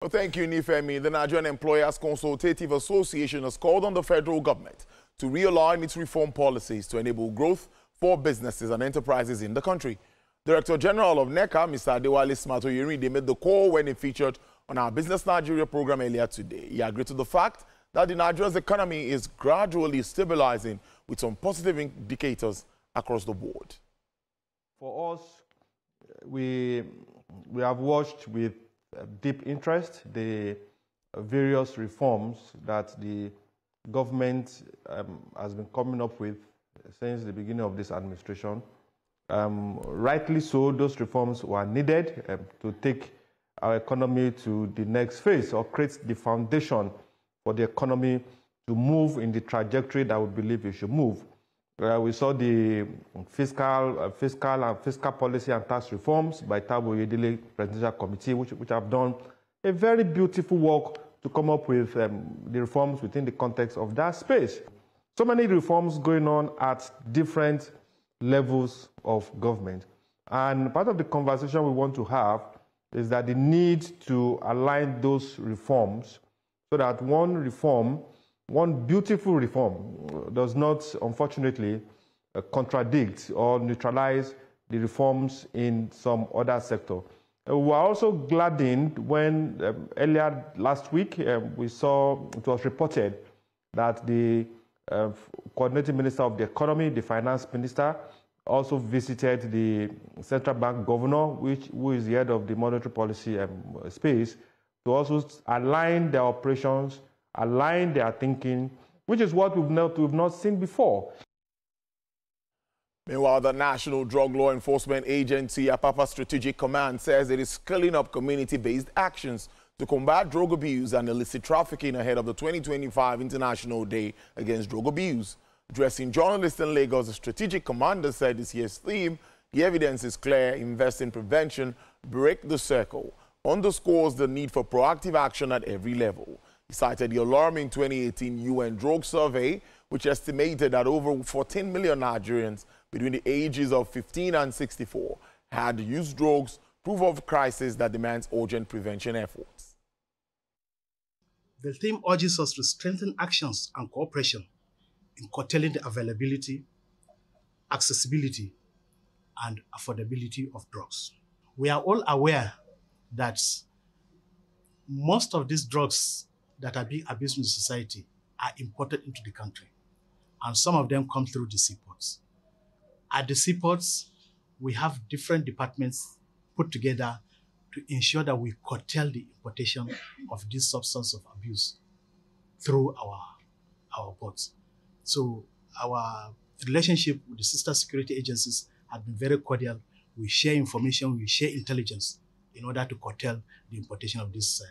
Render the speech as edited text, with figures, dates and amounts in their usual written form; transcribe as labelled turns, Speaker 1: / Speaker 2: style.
Speaker 1: Well, thank you, Nifemi. The Nigerian Employers Consultative Association has called on the federal government to realign its reform policies to enable growth for businesses and enterprises in the country. Director General of NECA, Mr. Adewale Smatoyeri, made the call when he featured on our Business Nigeria program earlier today. He agreed to the fact that the Nigeria's economy is gradually stabilizing with some positive indicators across the board.
Speaker 2: For us, we have watched with deep interest the various reforms that the government has been coming up with since the beginning of this administration. Rightly so, those reforms were needed to take our economy to the next phase or create the foundation for the economy to move in the trajectory that we believe it should move. We saw the fiscal policy and tax reforms by Tabo Yedele Presidential Committee, which have done a very beautiful work to come up with the reforms within the context of that space. So many reforms going on at different levels of government. And part of the conversation we want to have is that the need to align those reforms so that one beautiful reform does not, unfortunately, contradict or neutralize the reforms in some other sector. We were also gladdened when earlier last week we saw it was reported that the coordinating minister of the economy, the finance minister, also visited the central bank governor, who is the head of the monetary policy space, to also align their operations, align their thinking, which is what we've not seen before.
Speaker 1: Meanwhile, the National Drug Law Enforcement Agency, Apapa Strategic Command, says it is scaling up community-based actions to combat drug abuse and illicit trafficking ahead of the 2025 International Day Against Drug Abuse. Addressing journalists in Lagos, the Strategic Commander said this year's theme, "The evidence is clear, invest in prevention, break the circle," underscores the need for proactive action at every level. He cited the alarming 2018 UN drug survey, which estimated that over 14 million Nigerians between the ages of 15 and 64 had used drugs, proof of crisis that demands urgent prevention efforts.
Speaker 3: The theme urges us to strengthen actions and cooperation in curtailing the availability, accessibility, and affordability of drugs. We are all aware that most of these drugs that are being abused in society are imported into the country, and some of them come through the seaports. At the seaports, we have different departments put together to ensure that we curtail the importation of this substance of abuse through our ports. So our relationship with the sister security agencies has been very cordial. We share information, we share intelligence in order to curtail the importation of this